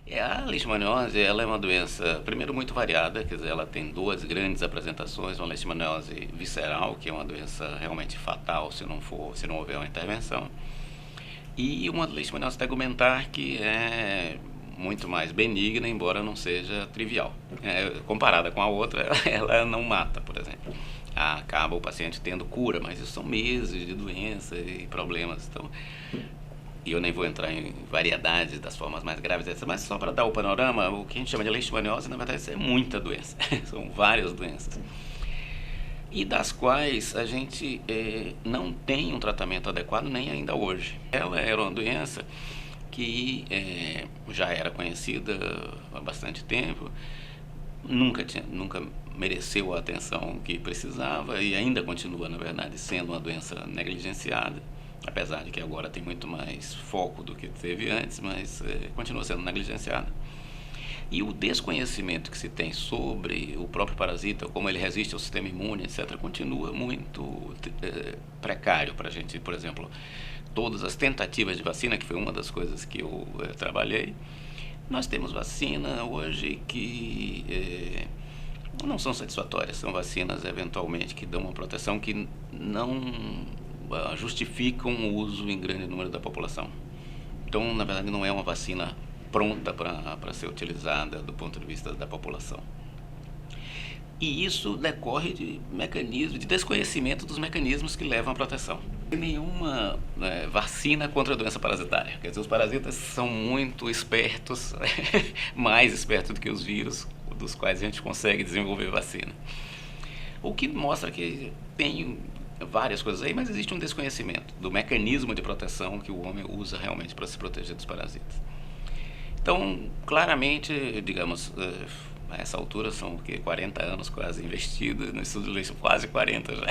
A leishmaniose, ela é uma doença, primeiro, muito variada, quer dizer, ela tem duas grandes apresentações, uma leishmaniose visceral, que é uma doença realmente fatal se não houver uma intervenção, e uma leishmaniose tegumentar, que é muito mais benigna, embora não seja trivial. Comparada com a outra, ela não mata, por exemplo. Acaba o paciente tendo cura, mas isso são meses de doença e problemas. Então, e eu nem vou entrar em variedades das formas mais graves dessa, mas só para dar o panorama, o que a gente chama de leishmaniose, na verdade, isso é muita doença. São várias doenças. E das quais a gente não tem um tratamento adequado nem ainda hoje. Ela era uma doença que já era conhecida há bastante tempo, nunca mereceu a atenção que precisava e ainda continua, na verdade, sendo uma doença negligenciada, apesar de que agora tem muito mais foco do que teve antes, mas continua sendo negligenciada. E o desconhecimento que se tem sobre o próprio parasita, como ele resiste ao sistema imune, etc., continua muito precário para a gente. Por exemplo, todas as tentativas de vacina, que foi uma das coisas que eu trabalhei, nós temos vacina hoje que não são satisfatórias, são vacinas eventualmente que dão uma proteção que não justificam o uso em grande número da população. Então, na verdade, não é uma vacina pronta para ser utilizada do ponto de vista da população. E isso decorre de mecanismos, de desconhecimento dos mecanismos que levam à proteção. Não tem nenhuma vacina contra a doença parasitária. Quer dizer, os parasitas são muito espertos, mais espertos do que os vírus, dos quais a gente consegue desenvolver vacina. O que mostra que tem várias coisas aí, mas existe um desconhecimento do mecanismo de proteção que o homem usa realmente para se proteger dos parasitas. Então, claramente, digamos, a essa altura são o quê? 40 anos quase investidos no estudo de leishmaniose, quase 40 já.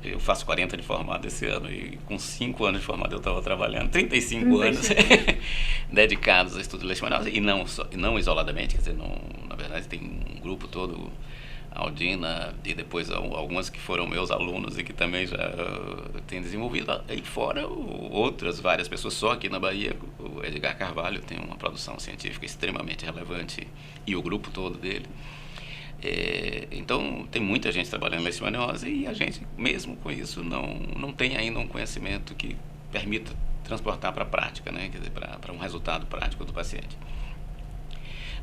Eu faço 40 de formado esse ano e com 5 anos de formado eu estava trabalhando, 35 anos dedicados ao estudo de leishmaniose e não isoladamente, quer dizer, não, na verdade tem um grupo todo, a Aldina e depois algumas que foram meus alunos e que também já têm desenvolvido, e fora outras várias pessoas, só aqui na Bahia, o Edgar Carvalho tem uma produção científica extremamente relevante e o grupo todo dele. Então tem muita gente trabalhando em leishmaniose e a gente mesmo com isso não tem ainda um conhecimento que permita transportar para a prática, né? Quer dizer, para um resultado prático do paciente.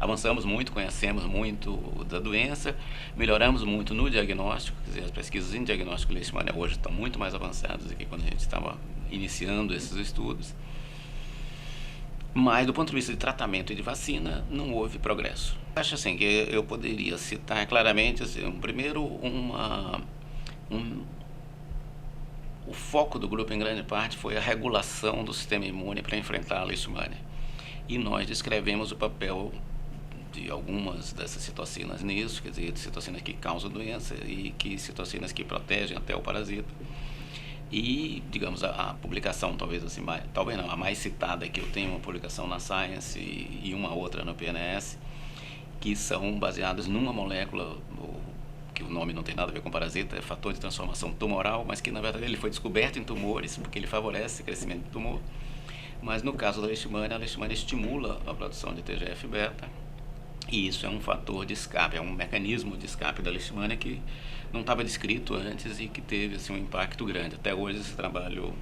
Avançamos muito, conhecemos muito da doença, melhoramos muito no diagnóstico, quer dizer, as pesquisas em diagnóstico de leishmania hoje estão muito mais avançadas do que quando a gente estava iniciando esses estudos. Mas do ponto de vista de tratamento e de vacina, não houve progresso. Acho assim que eu poderia citar claramente, assim, primeiro, o foco do grupo em grande parte foi a regulação do sistema imune para enfrentar a leishmania. E nós descrevemos o papel de algumas dessas citocinas nisso, quer dizer, de citocinas que causam doença e citocinas que protegem até o parasita. E, digamos, a publicação, talvez assim, talvez não, a mais citada que eu tenho, uma publicação na Science e uma outra no PNS, que são baseadas numa molécula, que o nome não tem nada a ver com parasita, é fator de transformação tumoral, mas que na verdade ele foi descoberto em tumores, porque ele favorece o crescimento do tumor. Mas no caso da leishmania, a leishmania estimula a produção de TGF-beta, e isso é um fator de escape, é um mecanismo de escape da leishmania que não estava descrito antes e que teve assim, um impacto grande. Até hoje esse trabalho,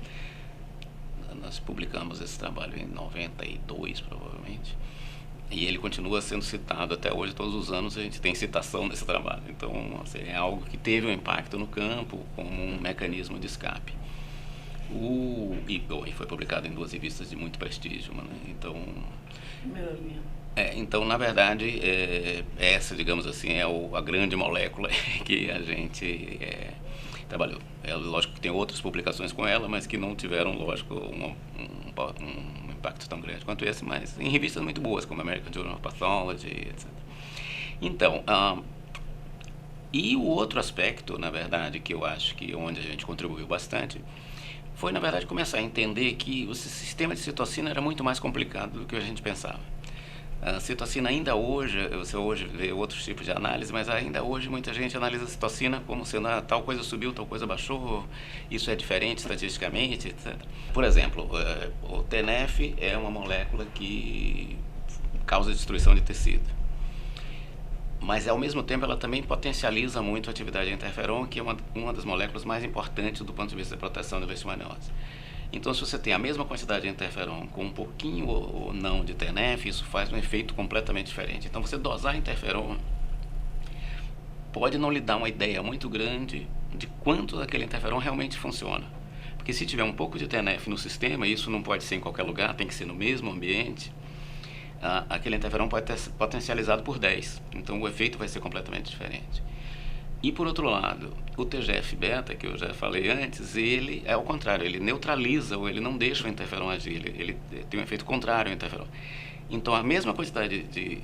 nós publicamos esse trabalho em 92 provavelmente, e ele continua sendo citado até hoje, todos os anos a gente tem citação desse trabalho. Então assim, é algo que teve um impacto no campo como um mecanismo de escape. E foi publicado em 2 revistas de muito prestígio, né? Então, na verdade, essa, digamos assim, é a grande molécula que a gente trabalhou. Lógico que tem outras publicações com ela, mas que não tiveram, lógico, um impacto tão grande quanto esse, mas em revistas muito boas, como American Journal of Pathology, etc. Então, e o outro aspecto, na verdade, que eu acho que onde a gente contribuiu bastante, foi, na verdade, começar a entender que o sistema de citocina era muito mais complicado do que a gente pensava. A citocina ainda hoje, você hoje vê outros tipos de análise, mas ainda hoje muita gente analisa a citocina como sendo tal coisa subiu, tal coisa baixou, isso é diferente estatisticamente, etc. Por exemplo, o TNF é uma molécula que causa destruição de tecido. Mas, ao mesmo tempo, ela também potencializa muito a atividade de interferon, que é uma das moléculas mais importantes do ponto de vista da proteção da leishmaniose. Então, se você tem a mesma quantidade de interferon com um pouquinho ou não de TNF, isso faz um efeito completamente diferente. Então, você dosar interferon pode não lhe dar uma ideia muito grande de quanto aquele interferon realmente funciona. Porque se tiver um pouco de TNF no sistema, isso não pode ser em qualquer lugar, tem que ser no mesmo ambiente, aquele interferon pode ter potencializado por 10. Então, o efeito vai ser completamente diferente. E, por outro lado, o TGF-beta, que eu já falei antes, ele é ao contrário, ele neutraliza ou ele não deixa o interferon agir, ele tem um efeito contrário ao interferon. Então, a mesma quantidade de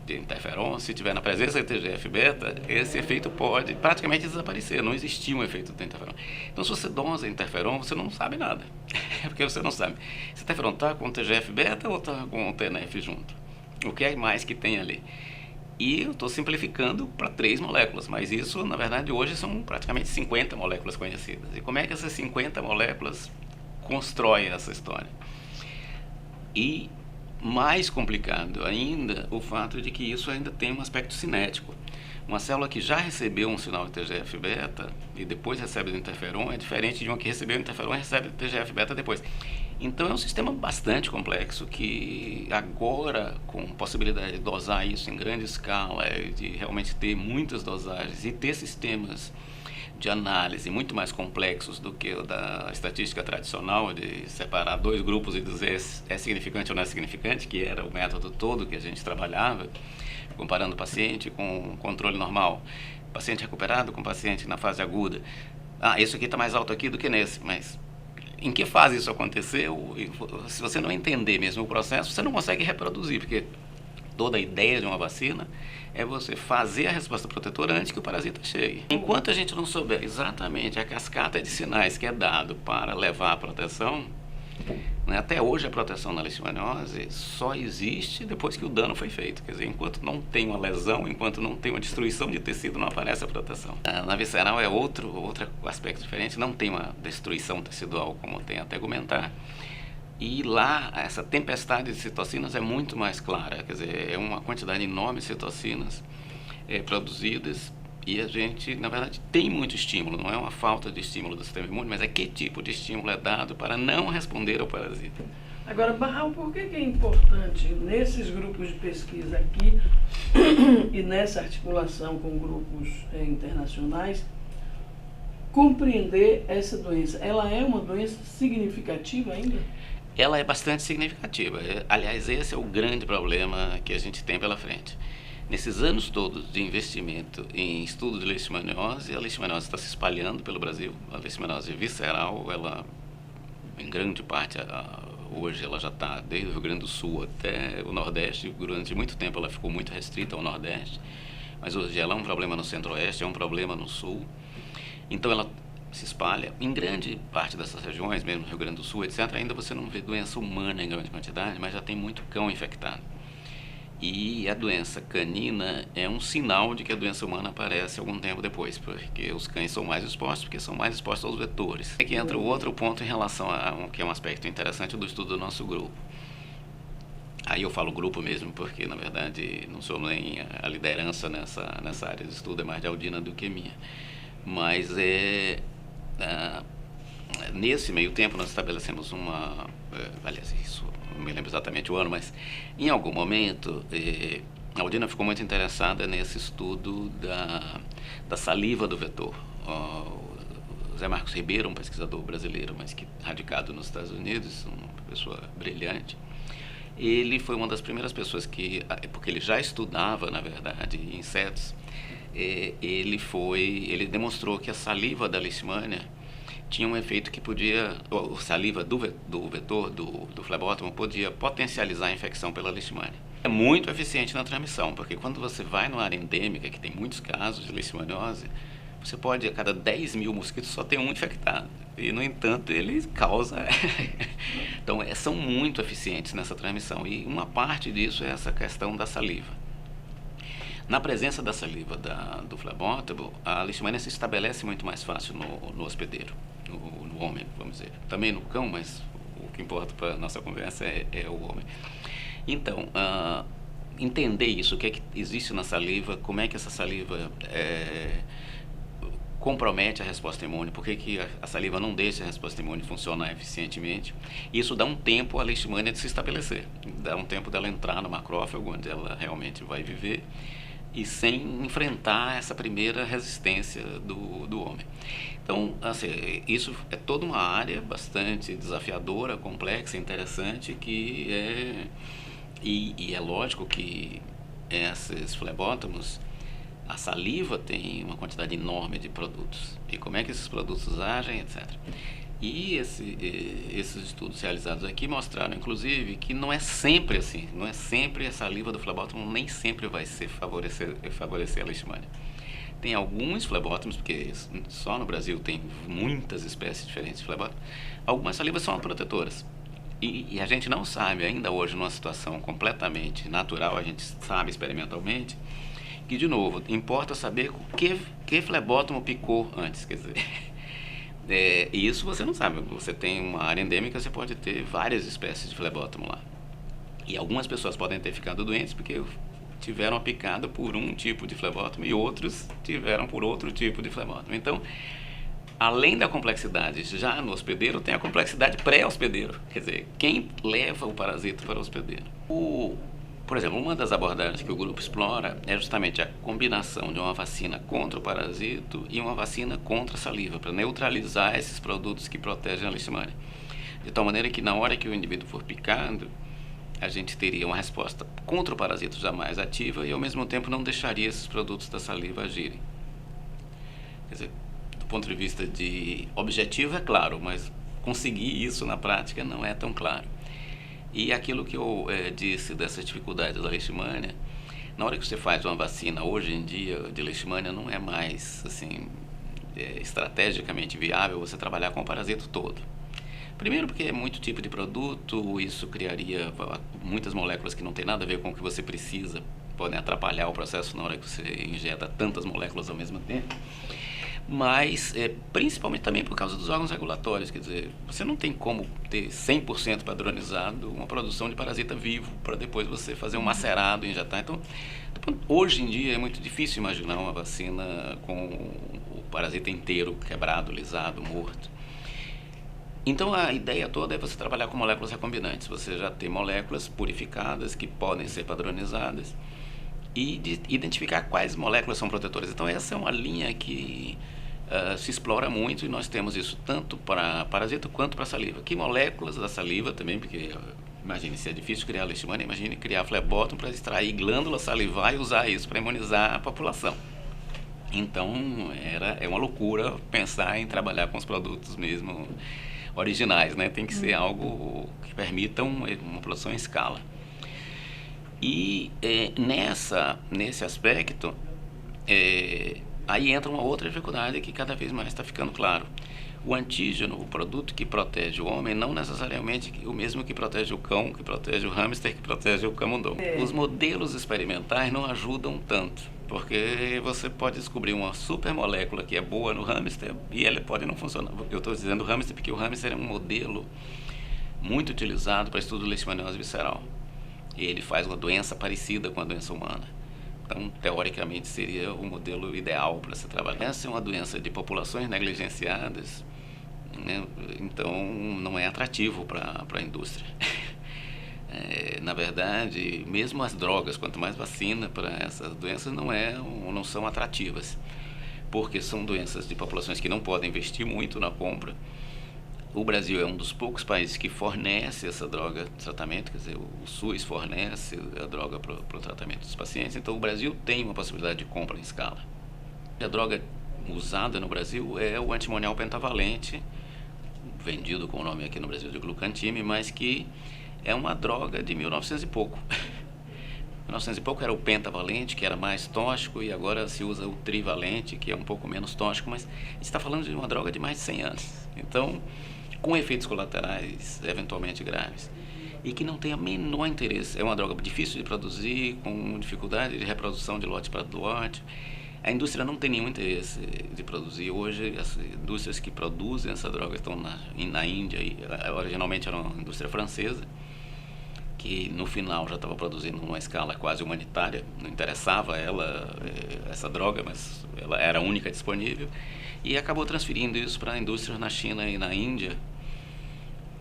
interferon, se tiver na presença do TGF-beta, esse efeito pode praticamente desaparecer, não existir um efeito do interferon. Então, se você dosa interferon, você não sabe nada, porque você não sabe se o interferon está com o TGF-beta ou está com o TNF junto, o que é mais que tem ali. E eu estou simplificando para 3 moléculas, mas isso, na verdade, hoje são praticamente 50 moléculas conhecidas. E como é que essas 50 moléculas constroem essa história? E mais complicado ainda o fato de que isso ainda tem um aspecto cinético. Uma célula que já recebeu um sinal de TGF-beta e depois recebe o interferon é diferente de uma que recebeu o interferon e recebe o TGF-beta depois. Então é um sistema bastante complexo que agora, com possibilidade de dosar isso em grande escala, de realmente ter muitas dosagens e ter sistemas de análise muito mais complexos do que o da estatística tradicional, de separar 2 grupos e dizer é significante ou não é significante, que era o método todo que a gente trabalhava, comparando o paciente com controle normal, paciente recuperado com paciente na fase aguda. Isso aqui está mais alto aqui do que nesse, mas em que fase isso aconteceu? Se você não entender mesmo o processo, você não consegue reproduzir, porque toda a ideia de uma vacina é você fazer a resposta protetora antes que o parasita chegue. Enquanto a gente não souber exatamente a cascata de sinais que é dado para levar à proteção, né, até hoje a proteção na leishmaniose só existe depois que o dano foi feito. Quer dizer, enquanto não tem uma lesão, enquanto não tem uma destruição de tecido, não aparece a proteção. Na visceral é outro aspecto diferente, não tem uma destruição tecidual como tem a tegumentar. E lá, essa tempestade de citocinas é muito mais clara, quer dizer, é uma quantidade enorme de citocinas produzidas e a gente, na verdade, tem muito estímulo, não é uma falta de estímulo do sistema imune, mas é que tipo de estímulo é dado para não responder ao parasita. Agora, Barral, por que é importante nesses grupos de pesquisa aqui e nessa articulação com grupos internacionais compreender essa doença? Ela é uma doença significativa ainda? Ela é bastante significativa. Aliás, esse é o grande problema que a gente tem pela frente. Nesses anos todos de investimento em estudo de leishmaniose, a leishmaniose está se espalhando pelo Brasil. A leishmaniose visceral, ela, em grande parte, hoje ela já está desde o Rio Grande do Sul até o Nordeste. Durante muito tempo ela ficou muito restrita ao Nordeste, mas hoje ela é um problema no Centro-Oeste, é um problema no Sul. Então ela se espalha. Em grande parte dessas regiões, mesmo no Rio Grande do Sul, etc., ainda você não vê doença humana em grande quantidade, mas já tem muito cão infectado. E a doença canina é um sinal de que a doença humana aparece algum tempo depois, porque os cães são mais expostos, porque são mais expostos aos vetores. Aqui entra o outro ponto em relação que é um aspecto interessante do estudo do nosso grupo. Aí eu falo grupo mesmo, porque na verdade não sou nem a liderança nessa área de estudo, é mais de Aldina do que minha. Mas nesse meio tempo nós estabelecemos aliás, isso não me lembro exatamente o ano, mas em algum momento a Aldina ficou muito interessada nesse estudo da saliva do vetor. O Zé Marcos Ribeiro, um pesquisador brasileiro, mas que radicado nos Estados Unidos, uma pessoa brilhante, ele foi uma das primeiras pessoas porque ele já estudava, na verdade, insetos, ele demonstrou que a saliva da leishmania tinha um efeito que a saliva do vetor, do flebótomo, podia potencializar a infecção pela leishmania. É muito eficiente na transmissão, porque quando você vai numa área endêmica, que tem muitos casos de leishmaniose, você pode, a cada 10 mil mosquitos, só ter um infectado. E, no entanto, ele causa... Então, são muito eficientes nessa transmissão. E uma parte disso é essa questão da saliva. Na presença da saliva do flebótomo, a leishmania se estabelece muito mais fácil no hospedeiro, no homem, vamos dizer. Também no cão, mas o que importa para a nossa conversa é o homem. Então, entender isso, o que é que existe na saliva, como é que essa saliva compromete a resposta imune, por que a saliva não deixa a resposta imune funcionar eficientemente. Isso dá um tempo à leishmania de se estabelecer, dá um tempo dela entrar no macrófago, onde ela realmente vai viver, e sem enfrentar essa primeira resistência do homem. Então, assim, isso é toda uma área bastante desafiadora, complexa, interessante, e é lógico que esses flebótomos, a saliva tem uma quantidade enorme de produtos. E como é que esses produtos agem, etc. E esses estudos realizados aqui mostraram, inclusive, que não é sempre assim. Não é sempre a saliva do flebótomo, nem sempre vai favorecer a leishmania. Tem alguns flebótomos, porque só no Brasil tem muitas espécies diferentes de flebótomo. Algumas salivas são protetoras. E a gente não sabe ainda hoje, numa situação completamente natural, a gente sabe experimentalmente, que, de novo, importa saber que flebótomo picou antes, quer dizer, e isso você não sabe. Você tem uma área endêmica, você pode ter várias espécies de flebótomo lá. E algumas pessoas podem ter ficado doentes porque tiveram a picada por um tipo de flebótomo e outros tiveram por outro tipo de flebótomo. Então, além da complexidade já no hospedeiro, tem a complexidade pré-hospedeiro, quer dizer, quem leva o parasito para o hospedeiro. Por exemplo, uma das abordagens que o grupo explora é justamente a combinação de uma vacina contra o parasito e uma vacina contra a saliva, para neutralizar esses produtos que protegem a leishmania. De tal maneira que, na hora que o indivíduo for picado, a gente teria uma resposta contra o parasito jamais ativa e, ao mesmo tempo, não deixaria esses produtos da saliva agirem. Quer dizer, do ponto de vista de objetivo, é claro, mas conseguir isso na prática não é tão claro. E aquilo que eu disse dessas dificuldades da leishmania, na hora que você faz uma vacina hoje em dia de leishmania, não é mais assim, estrategicamente viável você trabalhar com o parasito todo. Primeiro porque é muito tipo de produto, isso criaria muitas moléculas que não tem nada a ver com o que você precisa, podem atrapalhar o processo na hora que você injeta tantas moléculas ao mesmo tempo. Mas principalmente também por causa dos órgãos regulatórios, quer dizer, você não tem como ter 100% padronizado uma produção de parasita vivo para depois você fazer um macerado e injetar. Então, hoje em dia é muito difícil imaginar uma vacina com o parasita inteiro quebrado, lisado, morto. Então a ideia toda é você trabalhar com moléculas recombinantes, você já tem moléculas purificadas que podem ser padronizadas e identificar quais moléculas são protetoras. Então essa é uma linha que se explora muito, e nós temos isso tanto para parasito quanto para saliva. Que moléculas da saliva também, porque imagine, se é difícil criar leishmania, imagine criar flebótomo para extrair glândula salivar e usar isso para imunizar a população. Então é uma loucura pensar em trabalhar com os produtos mesmo originais, né? Tem que ser algo que permita uma produção em escala. E nesse aspecto, aí entra uma outra dificuldade que cada vez mais está ficando claro. O antígeno, o produto que protege o homem, não necessariamente o mesmo que protege o cão, que protege o hamster, que protege o camundongo. Os modelos experimentais não ajudam tanto, porque você pode descobrir uma supermolécula que é boa no hamster e ela pode não funcionar. Eu estou dizendo hamster porque o hamster é um modelo muito utilizado para estudo de leishmaniose visceral. E ele faz uma doença parecida com a doença humana. Então, teoricamente, seria o modelo ideal para se trabalhar. Essa é uma doença de populações negligenciadas, né? Então não é atrativo para a indústria. Na verdade, mesmo as drogas, quanto mais vacina para essas doenças, não são atrativas, porque são doenças de populações que não podem investir muito na compra. O Brasil é um dos poucos países que fornece essa droga de tratamento, quer dizer, o SUS fornece a droga para o tratamento dos pacientes, então o Brasil tem uma possibilidade de compra em escala. A droga usada no Brasil é o antimonial pentavalente, vendido com o nome aqui no Brasil de glucantime, mas que é uma droga de 1900 e pouco. 1900 e pouco era o pentavalente, que era mais tóxico, e agora se usa o trivalente, que é um pouco menos tóxico, mas a gente está falando de uma droga de mais de 100 anos. Então, com efeitos colaterais eventualmente graves, e que não tem a menor interesse. É uma droga difícil de produzir, com dificuldade de reprodução de lote para lote. A indústria não tem nenhum interesse de produzir. Hoje, as indústrias que produzem essa droga estão na Índia, e originalmente era uma indústria francesa, que no final já estava produzindo numa escala quase humanitária, não interessava a ela essa droga, mas ela era a única disponível, e acabou transferindo isso para indústrias na China e na Índia.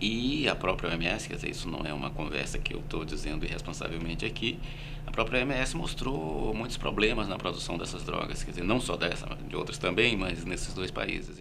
E a própria OMS, quer dizer, isso não é uma conversa que eu estou dizendo irresponsavelmente aqui, a própria OMS mostrou muitos problemas na produção dessas drogas, quer dizer, não só dessa, de outras também, mas nesses dois países.